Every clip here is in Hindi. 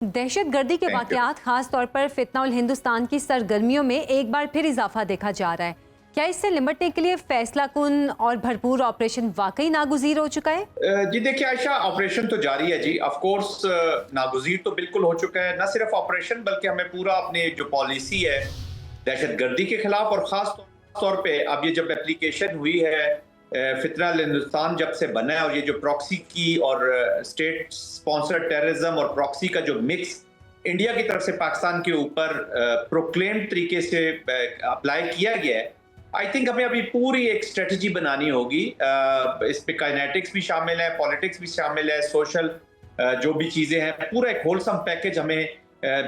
दहशतगर्दी के थैंक यू। वाकयात खास तौर पर फितना उल हिंदुस्तान की सरगर्मियों में एक बार फिर इजाफा देखा जा रहा है। क्या इससे निपटने के लिए फैसला कुन और भरपूर ऑपरेशन वाकई नागुज़ीर हो चुका है? जी देखिए आयशा, ऑपरेशन तो जारी है जी। ऑफ कोर्स नागुज़ीर तो बिल्कुल हो चुका है। न सिर्फ ऑपरेशन बल्कि हमें पूरा अपनी जो पॉलिसी है दहशतगर्दी के खिलाफ, और ख़ास तौर पे अब ये जब एप्लीकेशन हुई है फितना अल हिंदुस्तान जब से बना है, और ये जो प्रॉक्सी की और स्टेट स्पॉन्सर्ड टेररिज्म और प्रॉक्सी का जो मिक्स इंडिया की तरफ से पाकिस्तान के ऊपर प्रोक्लेम्ड तरीके से अप्लाई किया गया है, आई थिंक हमें अभी पूरी एक स्ट्रेटजी बनानी होगी। इस पे काइनेटिक्स भी शामिल है, पॉलिटिक्स भी शामिल है, सोशल जो भी चीजें हैं, पूरा एक होलसम पैकेज हमें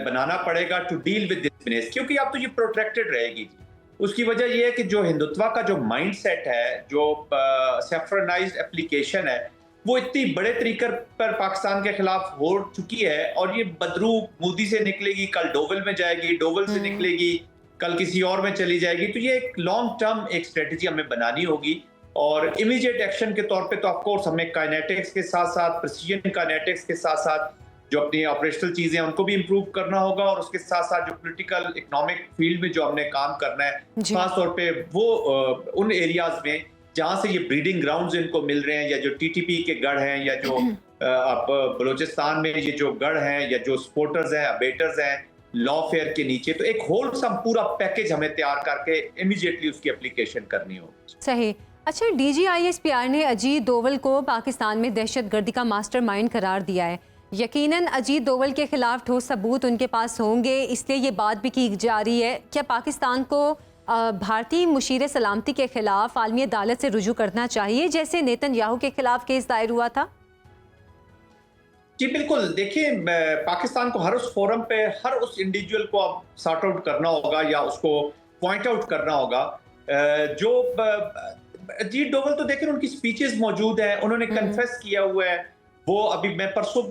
बनाना पड़ेगा to deal with this business, क्योंकि अब तो ये प्रोटेक्टेड रहेगी। उसकी वजह यह है कि जो हिंदुत्व का जो माइंड सेट है, जो सेफ्रनाइज्ड एप्लीकेशन है, वो इतनी बड़े तरीके पर पाकिस्तान के खिलाफ हो चुकी है, और ये बदरू मोदी से निकलेगी, कल डोवल में जाएगी, डोवल से निकलेगी, कल किसी और में चली जाएगी। तो ये एक लॉन्ग टर्म एक स्ट्रेटजी हमें बनानी होगी, और इमीडिएट एक्शन के तौर पे तो ऑफ कोर्स हमें काइनेटिक्स के साथ साथ, प्रिसीजन काइनेटिक्स के साथ साथ जो अपनी ऑपरेशनल चीजें हैं उनको भी इंप्रूव करना होगा, और उसके साथ साथ जो पॉलिटिकल इकोनॉमिक फील्ड में जो हमने काम करना है, खास तौर पे वो उन एरियाज में जहां से ये ब्रीडिंग ग्राउंड्स इनको मिल रहे हैं, या जो टीटीपी के गढ़ हैं, या जो आप बलूचिस्तान में ये जो गढ़ हैं, या जो स्पोर्टर्स हैं, अबेटर्स हैं लॉफेयर के नीचे, तो एक होलसम पूरा पैकेज हमें तैयार करके इमीडिएटली उसकी एप्लीकेशन करनी होगी। सही। अच्छा, DGISPR ने अजीत डोवल को पाकिस्तान में दहशतगर्दी का मास्टरमाइंड करार दिया है। यकीनन अजीत डोवल के खिलाफ ठोस सबूत उनके पास होंगे, इसलिए ये बात भी की जा रही है क्या पाकिस्तान को भारतीय मुशीर सलामती के खिलाफ आलमी अदालत से रुजू करना चाहिए, जैसे नेतन्याहू के खिलाफ केस दायर हुआ था? जी बिल्कुल। देखिए, पाकिस्तान को हर उस फोरम पे हर उस इंडिविजुअल को अब सॉर्ट आउट करना होगा, या उसको पॉइंट आउट करना होगा। जो अजीत डोवल तो देखिए उनकी स्पीचेस मौजूद हैं, उन्होंने कन्फेस किया हुआ है। वो अभी मैं परसों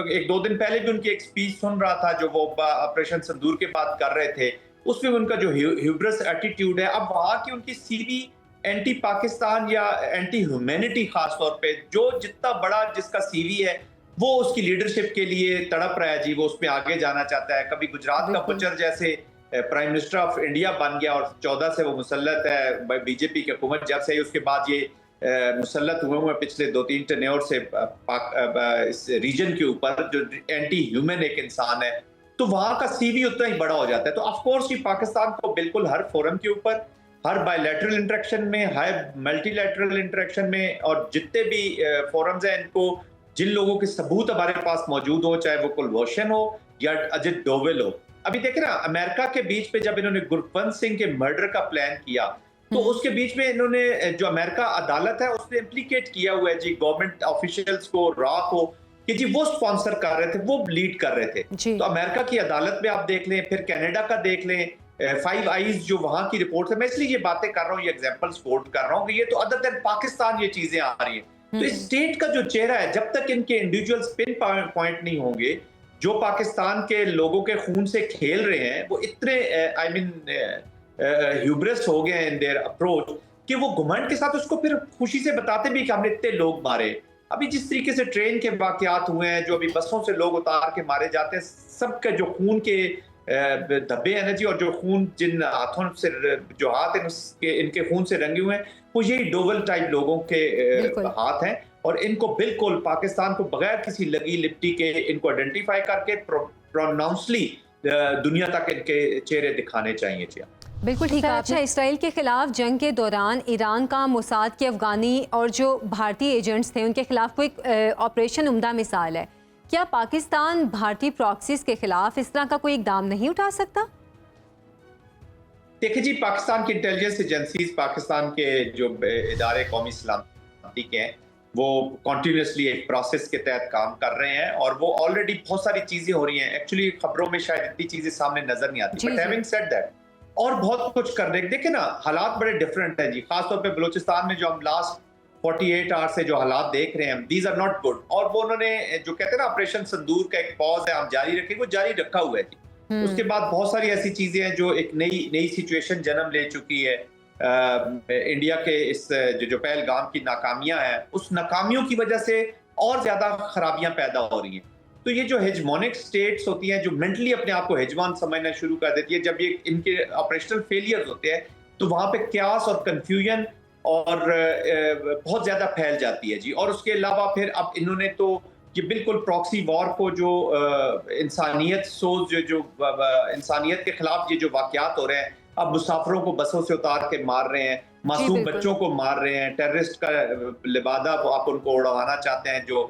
एक दो दिन पहले भी उनकी एक स्पीच सुन रहा था, जो वो ऑपरेशन सिंदूर के बाद कर रहे थे। उसमें उनका जो ह्यूब्रस एटीट्यूड है, अब वहां की उनकी सीवी एंटी पाकिस्तान या एंटी ह्यूमैनिटी, खास तौर पे जो जितना बड़ा जिसका सीवी है, वो उसकी लीडरशिप के लिए तड़प रहा है जी। वो उसमें आगे जाना चाहता है। कभी गुजरात का बचर जैसे प्राइम मिनिस्टर ऑफ इंडिया बन गया, और 14 से वो मुसल्लत है बीजेपी की हुकूमत जब से ही, उसके बाद ये मुसल्लत हुए पिछले 2-3 टेन्योर से इस रीजन के ऊपर, जो एंटी ह्यूमन एक इंसान है, तो वहां का सीवी उतना ही बड़ा हो जाता है। तो ऑफ कोर्स ये पाकिस्तान को बिल्कुल हर फोरम के ऊपर, हर बायलैटरल इंटरेक्शन में, हर मल्टीलैटरल इंटरेक्शन में, और जितने भी फोरम्स हैं, इनको जिन लोगों के सबूत हमारे पास मौजूद हो, चाहे वो कुलभूषण हो या अजित डोवल हो। अभी देखे ना, अमेरिका के बीच पे जब इन्होंने गुरपंत सिंह के मर्डर का प्लान किया, तो उसके बीच में इन्होंने, जो अमेरिका अदालत है उसने इम्प्लीकेट किया हुआ है जी गवर्नमेंट ऑफिशियल्स को, रॉ को, कि जी वो स्पॉन्सर कर रहे थे, वो लीड कर रहे थे। तो अमेरिका की अदालत में आप देख लें, फिर कनाडा का देख लें, फाइव आईज जो वहां की रिपोर्ट है। मैं इसलिए ये बातें कर रहा हूँ, ये एग्जांपल्स कोट कर रहा हूँ कि ये तो अदर देन पाकिस्तान ये चीजें आ रही है। तो इस स्टेट का जो चेहरा है, जब तक इनके इंडिविजुअल्स पिन पॉइंट नहीं होंगे, जो पाकिस्तान के लोगों के खून से खेल रहे हैं, वो इतने आई मीन ह्यूब्रिस हो गए इन देयर अप्रोच, कि वो घमंड के साथ उसको फिर खुशी से बताते भी कि हमने इतने लोग मारे। अभी जिस तरीके से ट्रेन के वाकयात हुए हैं, जो अभी बसों से लोग उतार के मारे जाते हैं, सबके जो खून के धब्बे हैं ना जी, और जो खून जिन हाथों से, जो हाथ इनके खून से रंगे हुए हैं, वो यही डोवल टाइप लोगों के हाथ हैं। और इनको बिल्कुल पाकिस्तान को बगैर किसी लगी लिपटी के इनको आइडेंटिफाई करके प्रोनाउंसली दुनिया तक इनके चेहरे दिखाने चाहिए जी। बिल्कुल ठीक है। अच्छा, इसराइल के खिलाफ जंग के दौरान ईरान का मोसाद के अफगानी और जो भारतीय एजेंट्स थे उनके खिलाफ कोई ऑपरेशन उम्दा मिसाल है। क्या पाकिस्तान भारतीय प्रॉक्सीज के खिलाफ इस तरह का कोई इकदाम नहीं उठा सकता? देखिए जी, पाकिस्तान की इंटेलिजेंस एजेंसीज, पाकिस्तान के जो इदारे कौमी सलामती के हैं, वो कॉन्टिन्यूसली एक प्रोसेस के तहत काम कर रहे हैं, और वो ऑलरेडी बहुत सारी चीजें हो रही हैं। एक्चुअली खबरों में शायद इतनी चीजें सामने नजर नहीं आती, बट हैविंग सेड दैट, और बहुत कुछ कर रहे हैं। देखिए ना, हालात बड़े डिफरेंट हैं जी। खासतौर पे बलूचिस्तान में जो हम लास्ट 48 आवर्स से जो हालात देख रहे हैं, दीज आर नॉट गुड। और वो उन्होंने जो कहते हैं ना, ऑपरेशन सिंदूर का एक पॉज है, हम जारी रखेंगे, वो जारी रखा हुआ है जी। उसके बाद बहुत सारी ऐसी चीजें हैं जो एक नई सिचुएशन जन्म ले चुकी है। इंडिया के इस जो पहलगाम की नाकामियां हैं, उस नाकामियों की वजह से और ज्यादा खराबियां पैदा हो रही हैं। तो ये जो हेजमोनिक स्टेट्स होती हैं, जो मेंटली अपने आप को हेजमॉन समझना शुरू कर देती है, जब ये इनके ऑपरेशनल फेलियर्स होते हैं तो वहां पे क्यास और कंफ्यूजन और बहुत ज्यादा फैल जाती है जी। और उसके अलावा फिर अब इन्होंने तो ये बिल्कुल प्रॉक्सी वॉर को जो इंसानियत सोच जो इंसानियत के खिलाफ ये जो वाकयात हो रहे हैं, अब मुसाफिरों को बसों से उतार के मार रहे हैं, मासूम बिल्कुल। बच्चों को मार रहे हैं, टेररिस्ट का लिबादा आप उनको उड़वाना चाहते हैं। जो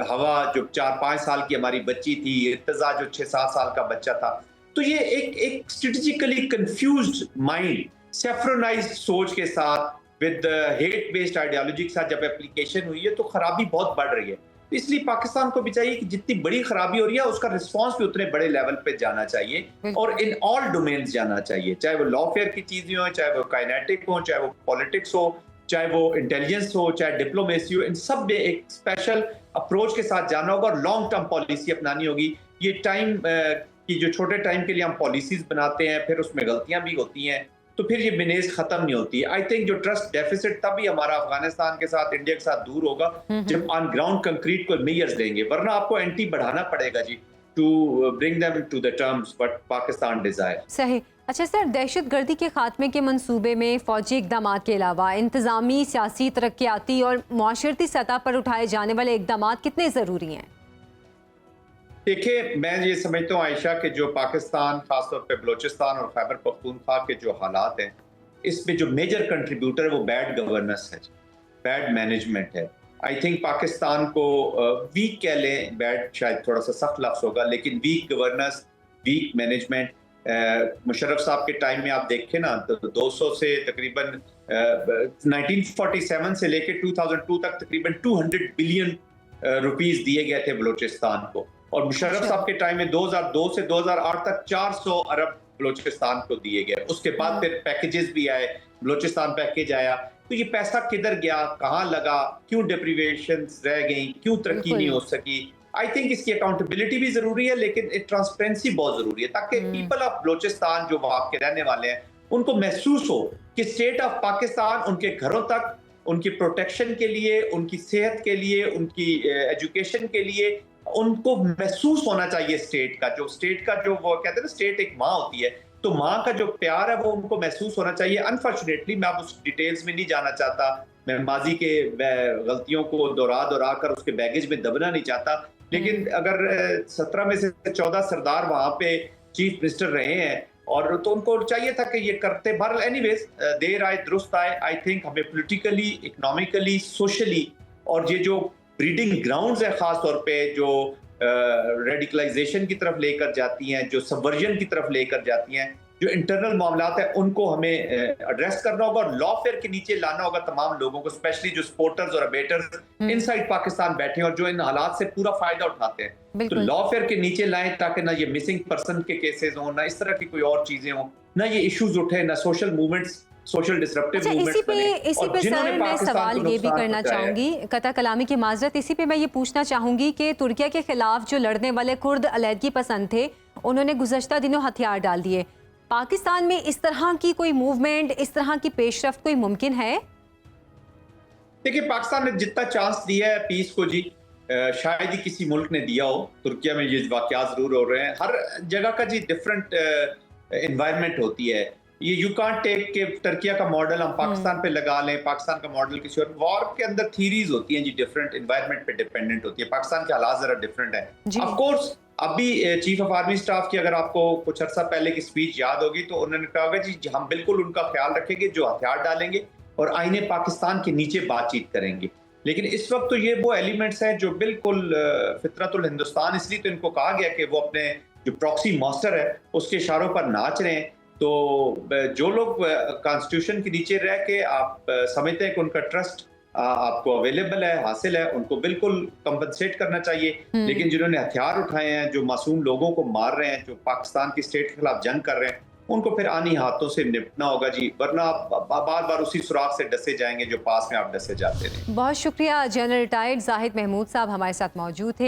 हवा जो 4-5 साल की हमारी बच्ची थी, इर्तजा जो 6-7 साल का बच्चा था, तो ये एक स्ट्रेटेजिकली कंफ्यूज्ड माइंड, सेफ्रोनाइज्ड सोच के साथ विद हेट बेस्ड आइडियोलॉजी के साथ जब एप्लीकेशन हुई है तो खराबी बहुत बढ़ रही है। इसलिए पाकिस्तान को भी चाहिए कि जितनी बड़ी खराबी हो रही है उसका रिस्पांस भी उतने बड़े लेवल पे जाना चाहिए और इन ऑल डोमेन्स जाना चाहिए, चाहे वो लॉफेयर की चीजें हो, चाहे वो काइनेटिक हो, चाहे वो पॉलिटिक्स हो, चाहे वो इंटेलिजेंस हो, चाहे डिप्लोमेसी हो। इन सब में एक स्पेशल अप्रोच के साथ जाना होगा और लॉन्ग टर्म पॉलिसी अपनानी होगी। ये टाइम की जो छोटे टाइम के लिए हम पॉलिसीज बनाते हैं फिर उसमें गलतियां भी होती हैं तो फिर ये बिनेज खत्म नहीं होती। आई थिंक जो ट्रस्ट डेफिसिट तभी हमारा अफगानिस्तान के साथ, इंडिया के साथ दूर होगा जब ऑन ग्राउंड कंक्रीट को मेजर्स देंगे, वरना आपको एंटी बढ़ाना पड़ेगा जी to bring them to the terms what Pakistan desire. सही। अच्छा सर, दहशतगर्दी के खात्मे के मंसूबे में फौजी इकदाम के अलावा इंतजामी, सियासी, तरक्याती और माशरती सतह पर उठाए जाने वाले इकदाम कितने ज़रूरी हैं? देखिए, मैं ये समझता हूँ आयशा कि जो पाकिस्तान, खासतौर पे बलोचिस्तान और खैबर पख्तूनख्वा के जो हालात हैं, इसमें जो मेजर कंट्रीब्यूटर है वो बैड गवर्नेंस है, बैड मैनेजमेंट है। आई थिंक पाकिस्तान को वीक कह लें, बैड शायद थोड़ा सा सख्त लफ्ज होगा, लेकिन weak governance, weak management. Musharraf साहब के टाइम में आप देखें ना तो 200 से तकरीबन 1947 से लेकर 2002 तक तकरीबन 200 बिलियन रुपीस दिए गए थे बलोचिस्तान को, और मुशर्रफ साहब के टाइम में 2002 से 2008 तक 400 अरब बलोचिस्तान को दिए गए। उसके बाद फिर पैकेजेस भी आए, बलोचिस्तान पैकेज आया, तो ये पैसा किधर गया, कहाँ लगा, क्यों डिप्रीवेशंस रह गई, क्यों तरक्की नहीं हो सकी। आई थिंक इसकी अकाउंटेबिलिटी भी जरूरी है, लेकिन ट्रांसपेरेंसी बहुत जरूरी है ताकि पीपल ऑफ बलोचिस्तान जो वहां के रहने वाले हैं उनको महसूस हो कि स्टेट ऑफ पाकिस्तान उनके घरों तक, उनकी प्रोटेक्शन के लिए, उनकी सेहत के लिए, उनकी एजुकेशन के लिए उनको महसूस होना चाहिए। स्टेट का जो वो कहते हैं ना, स्टेट एक माँ होती है, तो माँ का जो प्यार है वो उनको महसूस होना चाहिए। अनफॉर्चुनेटली मैं अब उस डिटेल्स में नहीं जाना चाहता, मैं माजी के गलतियों को दोहरा कर उसके बैगेज में दबना नहीं चाहता, लेकिन अगर 17 में से 14 सरदार वहां पे चीफ मिनिस्टर रहे हैं और तो उनको चाहिए था कि ये करते। बहरहाल एनीवेज, देर आए दुरुस्त आए। आई थिंक हमें पॉलिटिकली, इकोनॉमिकली, सोशली और ये जो ब्रीडिंग ग्राउंड्स है खास तौर पे जो रेडिकलाइजेशन की तरफ लेकर जाती हैं, जो सबवर्जन की तरफ लेकर जाती हैं, जो इंटरनल मामलात है उनको हमें एड्रेस करना होगा और लॉफेयर के नीचे लाना होगा तमाम लोगों को, स्पेशली जो सपोर्टर्स और अबेटर्स इनसाइड पाकिस्तान बैठे हैं और जो इन हालात से पूरा फायदा उठाते हैं, तो लॉफेयर के नीचे लाएं ताकि ना ये मिसिंग पर्सन के केसेस हों, ना इस तरह की कोई और चीजें हों, ना ये इश्यूज उठे, ना social movements, social disruptive movements बने। इसी पे सर मैं सवाल ये भी करना चाहूंगी, कता कलामी की माजरत, इसी पे मैं ये पूछना चाहूंगी कि तुर्किया के खिलाफ जो लड़ने वाले कुर्द अलहदगी पसंद थे उन्होंने गुज़श्ता दिनों हथियार डाल दिए। पाकिस्तान में इस तरह की कोई मूवमेंट, इस तरह की पेशरफ्त कोई मुमकिन है? देखिए, पाकिस्तान ने जितना चांस दिया है पीस को जी, शायद ही किसी मुल्क ने दिया हो। तुर्किया में ये वाकयात जरूर हो रहे हैं, हर जगह का जी डिफरेंट एनवायरनमेंट होती है। ये यू कांट टेक के तुर्किया का मॉडल हम पाकिस्तान पे लगा लें, पाकिस्तान का मॉडल किसी और। वॉर के अंदर थीरीज होती हैं जी, डिफरेंट एनवायरनमेंट पे डिपेंडेंट होती है। पाकिस्तान के हालात जरा डिफरेंट है। ऑफ कोर्स अभी चीफ ऑफ आर्मी स्टाफ की अगर आपको कुछ अर्सा पहले की स्पीच याद होगी तो उन्होंने कहा होगा जी हम बिल्कुल उनका ख्याल रखेंगे जो हथियार डालेंगे और आईने पाकिस्तान के नीचे बातचीत करेंगे। लेकिन इस वक्त तो ये वो एलिमेंट्स हैं जो बिल्कुल फितरतुल हिंदुस्तान, इसलिए तो इनको कहा गया कि वो अपने जो प्रॉक्सी मास्टर है उसके इशारों पर नाच रहे हैं। तो जो लोग कॉन्स्टिट्यूशन के नीचे रह के आप समझते हैं कि उनका ट्रस्ट आपको अवेलेबल है, हासिल है, उनको बिल्कुल कंपनसेट करना चाहिए। लेकिन जिन्होंने हथियार उठाए हैं, जो मासूम लोगों को मार रहे हैं, जो पाकिस्तान की स्टेट के खिलाफ जंग कर रहे हैं, उनको फिर आनी हाथों से निपटना होगा जी, वरना आप बार बार उसी सुराख से डसे जाएंगे जो पास में आप डसे जाते रहे। बहुत शुक्रिया। जनरल रिटायर्ड जाहिद महमूद साहब हमारे साथ मौजूद थे।